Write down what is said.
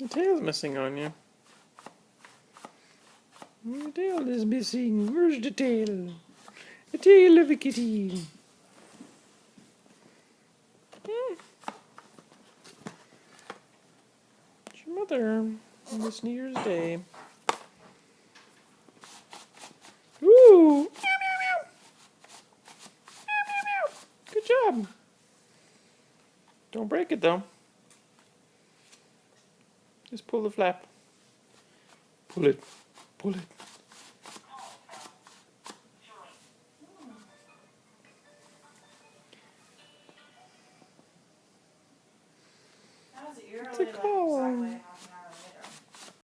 The tail's missing on you. The tail is missing. Where's the tail? The tail of a kitty. It's your mother on this New Year's Day. Ooh! Meow, meow, meow! Meow, meow, meow! Good job! Don't break it though. Just pull the flap. Pull it. Pull it.